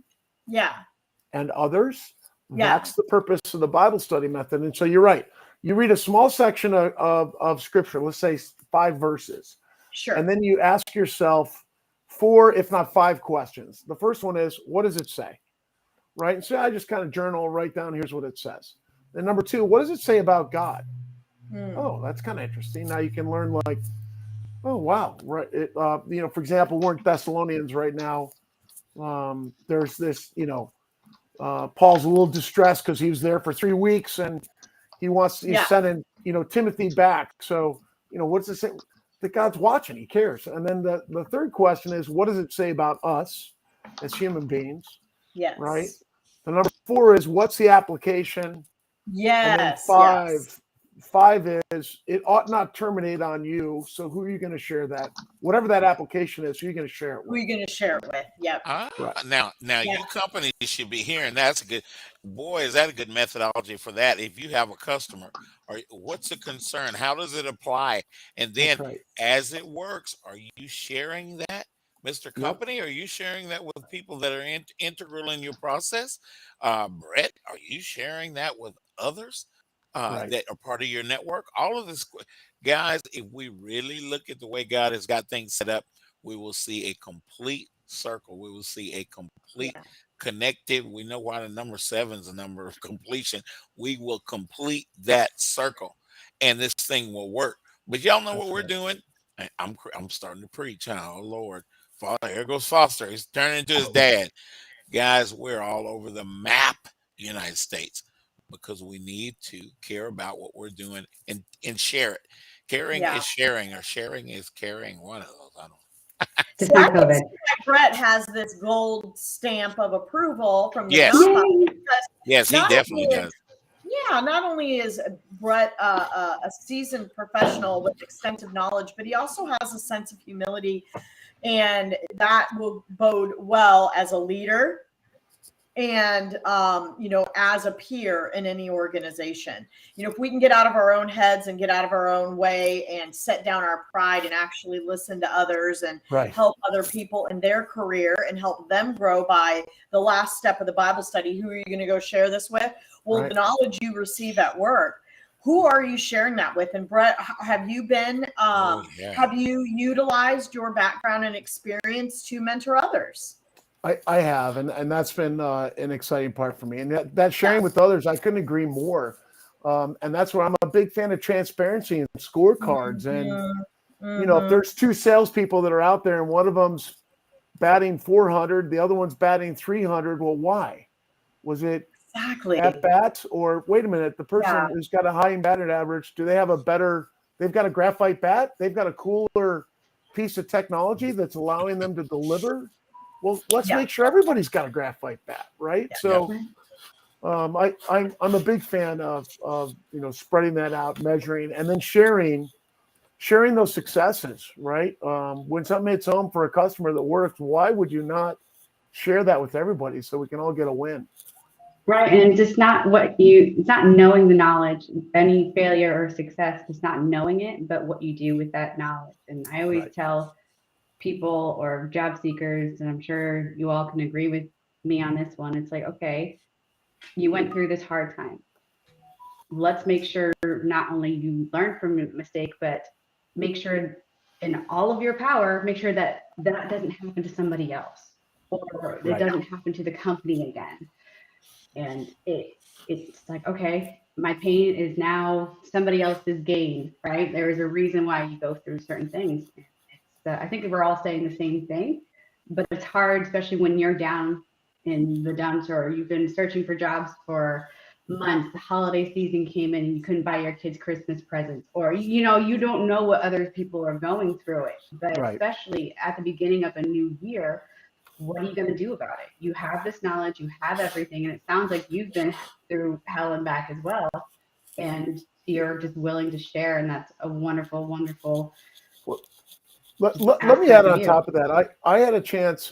and others, that's the purpose of the Bible study method. And so you're right. You read a small section of scripture, let's say 5 verses. Sure. And then you ask yourself 4, if not 5 questions. The first one is, what does it say? Right? And so I just kind of journal, write down, here's what it says. Then number 2, what does it say about God? Oh, that's kind of interesting. Now you can learn like, oh, wow. Right. For example, we're in Thessalonians right now. There's this, Paul's a little distressed because he was there for 3 weeks and he's sending, Timothy back. So, what's it say? That God's watching, he cares. And then the third question is, what does it say about us as human beings? Yes. Right. The number 4 is, what's the application? Yes. And then 5 is, it ought not terminate on you. So who are you going to share that? Whatever that application is, who are you going to share it with? Who are you going to share it with? Yep. Now you companies should be hearing that's a good, boy, is that a good methodology for that? If you have a customer, or what's the concern? How does it apply? And then as it works, are you sharing that, Mr. Company? Are you sharing that with people that are integral in your process? Brett, are you sharing that with others that are part of your network? All of this, guys, if we really look at the way God has got things set up, we will see a complete circle. We will see a complete connected. We know why the number 7 is the number of completion. We will complete that circle and this thing will work. But y'all know what we're doing? I'm starting to preach, huh? Oh Lord. Here goes Foster. He's turning into his dad. Guys, we're all over the map, United States, because we need to care about what we're doing and share it. Caring is sharing, or sharing is caring. One of those. I don't know. So I can see that Brett has this gold stamp of approval from the nonprofit. Yes, he definitely does. Yeah, not only is Brett a seasoned professional with extensive knowledge, but he also has a sense of humility, and that will bode well as a leader and as a peer in any organization. If we can get out of our own heads and get out of our own way and set down our pride and actually listen to others and help other people in their career and help them grow by the last step of the Bible study. Who are you going to go share this with? Well, the knowledge you receive at work, who are you sharing that with? And Brett, have you been, have you utilized your background and experience to mentor others? I have, and that's been an exciting part for me. And that sharing with others, I couldn't agree more. And that's where I'm a big fan of transparency and scorecards. And, if there's 2 salespeople that are out there and one of them's batting 400, the other one's batting 300, well, why? Was it at bats, or wait a minute, the person who's got a high batting average, do they have they've got a graphite bat? They've got a cooler piece of technology that's allowing them to deliver? Well, let's make sure everybody's got a graphite bat, right? So I'm a big fan of spreading that out, measuring, and then sharing those successes, right? When something hits home for a customer that works, why would you not share that with everybody so we can all get a win? Right. And it's not it's not knowing the knowledge, any failure or success, it's not knowing it, but what you do with that knowledge. And I always tell people or job seekers, and I'm sure you all can agree with me on this one. It's like, okay, you went through this hard time. Let's make sure not only you learn from your mistake, but make sure in all of your power, make sure that doesn't happen to somebody else, or it doesn't happen to the company again. And it's like, okay, my pain is now somebody else's gain, right? There is a reason why you go through certain things. I think we're all saying the same thing, but it's hard, especially when you're down in the dumps or you've been searching for jobs for months, the holiday season came in and you couldn't buy your kids Christmas presents, or you don't know what other people are going through it. But Right. especially at the beginning of a new year, what are you going to do about it? You have this knowledge, you have everything, and it sounds like you've been through hell and back as well, and you're just willing to share, and that's a wonderful, wonderful. Let me add on top of that. I had a chance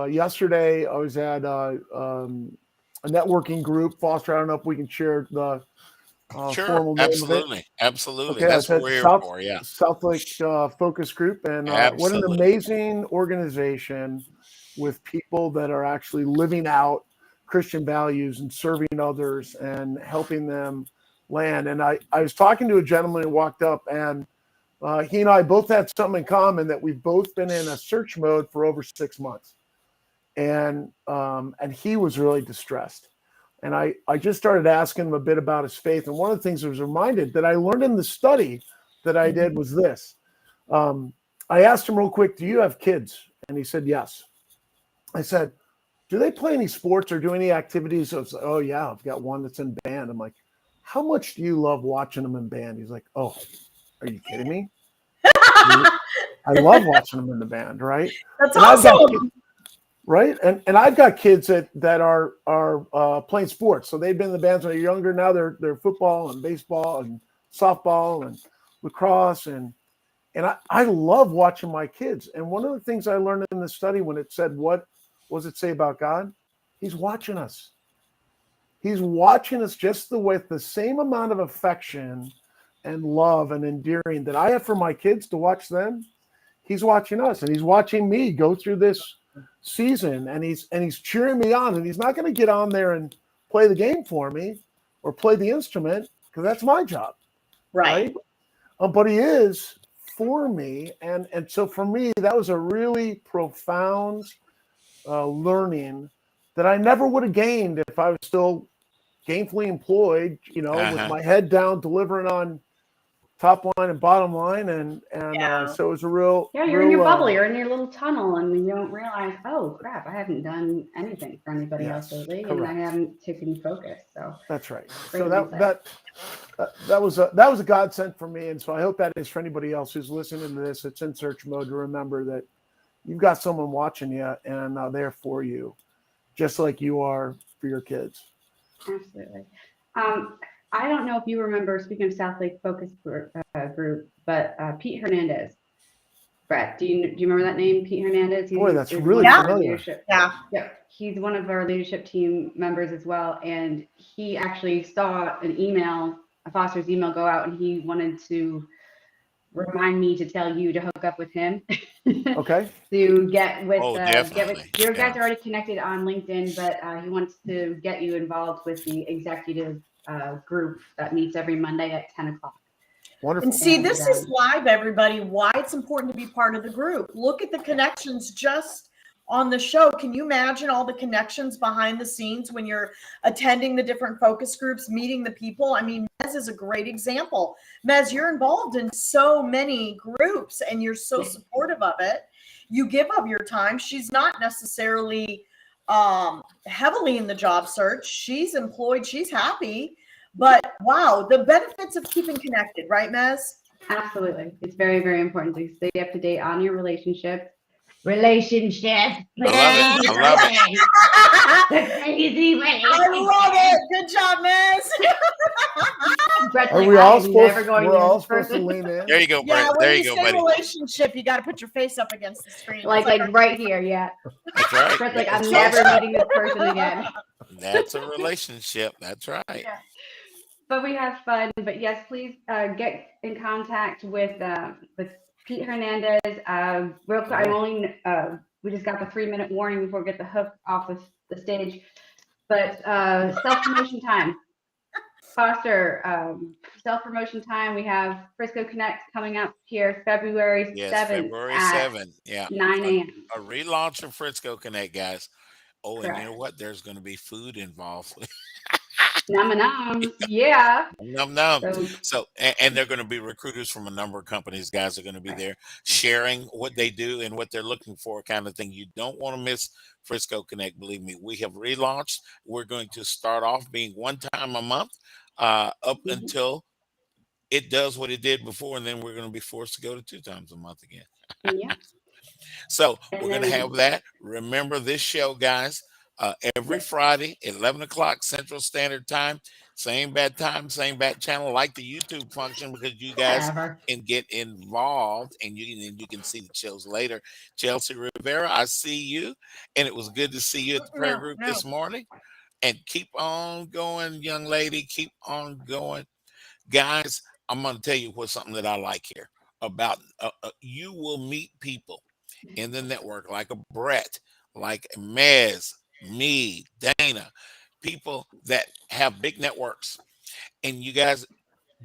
yesterday. I was at a networking group. Foster, I don't know if we can share the Sure, formal name of it. absolutely. Okay, That's I what said we're here South, for. Yeah, South Lake Focus Group, and what an absolutely. amazing organization with people that are actually living out Christian values and serving others and helping them land. And I was talking to a gentleman who walked up, and he and I both had something in common, that we've both been in a search mode for over 6 months. And he was really distressed. And I just started asking him a bit about his faith. And one of the things I was reminded that I learned in the study that I did was this. I asked him real quick, do you have kids? And he said, yes. I said, do they play any sports or do any activities? Oh, yeah, I've got one that's in band. I'm like, how much do you love watching them in band? He's like, oh, are you kidding me? I love watching them in the band, right? That's and awesome. Right? And I've got kids that are playing sports. So they've been in the bands when they're younger. Now they're football and baseball and softball and lacrosse. And I love watching my kids. And one of the things I learned in the study, when it said, what does it say about God? He's watching us. He's watching us just with the same amount of affection and love and endearing that I have for my kids to watch them. He's watching us, and he's watching me go through this season, and he's cheering me on. And he's not going to get on there and play the game for me or play the instrument, because that's my job, right? But he is for me, and so for me, that was a really profound learning that I never would have gained if I was still gainfully employed, with my head down, delivering on top line and bottom line, and so it was a real you're in your bubble, you're in your little tunnel, and you don't realize, oh crap, I haven't done anything for anybody else lately, and I haven't taken focus. So that's right. So that was a godsend for me, and so I hope that is for anybody else who's listening to this. It's in search mode, to remember that you've got someone watching you and there for you, just like you are for your kids. Absolutely. I don't know if you remember, speaking of South Lake Focus Group, but Pete Hernandez. Brett, do you remember that name, Pete Hernandez? Boy, that's really familiar. Yeah, he's one of our leadership team members as well, and he actually saw a Foster's email go out, and he wanted to remind me to tell you to hook up with him. Okay. To get with, your guys are already connected on LinkedIn, but he wants to get you involved with the executive group that meets every Monday at 10 o'clock. Wonderful. And see, this is live, everybody. Why it's important to be part of the group. Look at the connections just on the show. Can you imagine all the connections behind the scenes when you're attending the different focus groups, meeting the people? I mean, Mez is a great example. Mez, you're involved in so many groups and you're so supportive of it. You give up your time. She's not necessarily heavily in the job search. She's employed. She's happy. But wow, the benefits of keeping connected, right, Mez? Absolutely. It's very, very important to stay up to date on your relationship. I love it. The crazy way. I love it. Good job, Mez. Brett's Are we all supposed to lean in? There you go, Brett. Yeah, there you go, buddy. Relationship, you got to put your face up against the screen. Like right here, yeah. That's right. Brett's like, I'm never meeting this person again. That's a relationship. That's right. Yeah. But we have fun. But yes, please get in contact with Pete Hernandez. Real quick, we just got the 3-minute warning before we get the hook off the stage. But self-promotion time. Foster, self-promotion time. We have Frisco Connect coming up here February 7th. Yes, February 7th. Yeah. 9 a.m. A relaunch of Frisco Connect, guys. Oh, Correct. and you know what? There's going to be food involved. Num-a-nums. Yeah. Num num. So, So, and they're going to be recruiters from a number of companies. Guys are going to be there sharing what they do and what they're looking for, kind of thing. You don't want to miss Frisco Connect. Believe me, we have relaunched. We're going to start off being one time a month, up until it does what it did before, and then we're going to be forced to go to 2 times a month again. yeah. So And we're going to then, have that. Remember this show, guys, every Friday, 11 o'clock Central Standard Time. Same bad time, same bad channel, like the YouTube function, because you guys whatever. can get involved and you can see the shows later. Chelsea Rivera, I see you, and it was good to see you at the prayer group this morning. And keep on going, young lady. Keep on going, guys. I'm going to tell you what's something that I like here about you will meet people in the network like a Bret, like Mez, me, Dana, people that have big networks. And you guys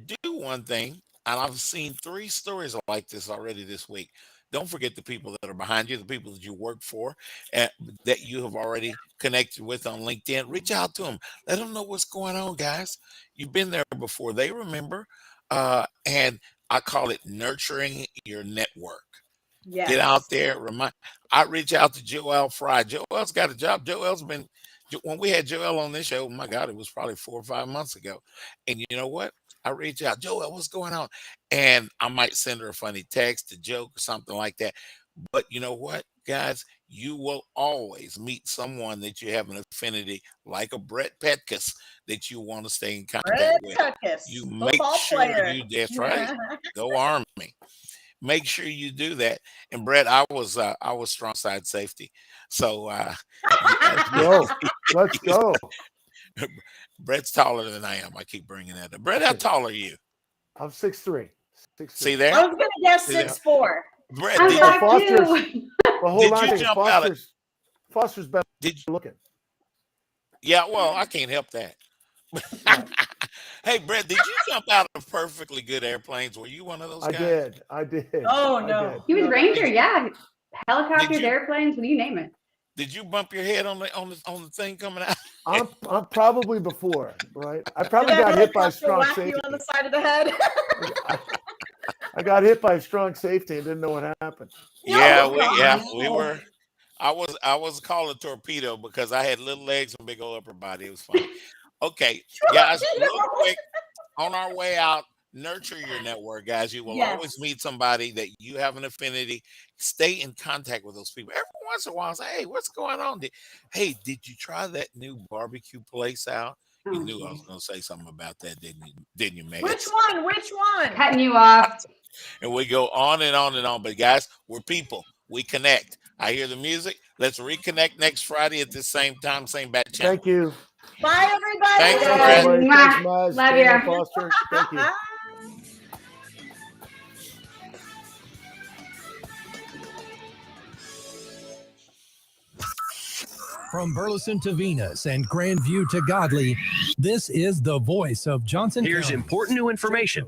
do one thing, and I've seen 3 stories like this already this week. Don't forget the people that are behind you, the people that you work for, that you have already connected with on LinkedIn. Reach out to them. Let them know what's going on, guys. You've been there before. They remember. And I call it nurturing your network. Yes. Get out there. I reach out to Joel Fry. Joel's got a job. Joel's been, when we had Joel on this show, oh my God, it was probably 4 or 5 months ago. And you know what? I reach out, Joel, what's going on? And I might send her a funny text, a joke, or something like that. But you know what, guys? You will always meet someone that you have an affinity, like a Bret Petkus, that you want to stay in contact with. Petkus, You the make ball sure player. that's right. Go Army. Make sure you do that. And Brett, I was strong side safety. So Let's go. Brett's taller than I am. I keep bringing that up. Brett, how tall are you? I'm 6'3". See there? I was gonna guess 6'4". Brett, I'm did back Foster's, too. well, hold on. you jump out of? Foster's better Did you? looking. Yeah, well, I can't help that. Hey, Brett, did you jump out of perfectly good airplanes? Were you one of those guys? I did. Oh I no. did. He was Ranger, yeah. Helicopters, you- airplanes, what do you name it? Did you bump your head on the thing coming out? I'm probably before, right? I probably Did that got hit by a helicopter strong whack safety. you on the side of the head? I got hit by a strong safety and didn't know what happened. Yeah, Oh, we were. I was called a torpedo because I had little legs and big old upper body. It was funny. Okay, guys, real quick, on our way out, nurture your network, guys. You will always meet somebody that you have an affinity. Stay in contact with those people. Every once in a while, say, hey, what's going on? Hey, did you try that new barbecue place out? You knew I was going to say something about that, didn't you, Meg? Which one? Cutting you off. And we go on and on and on. But guys, we're people. We connect. I hear the music. Let's reconnect next Friday at the same time, same bat channel. Thank you. Bye, everybody. Thanks, Thanks, Brett. Maz. Love Dana, you. Foster. Thank you. From Burleson to Venus and Grandview to Godley, this is the voice of Johnson Here's County. important new information.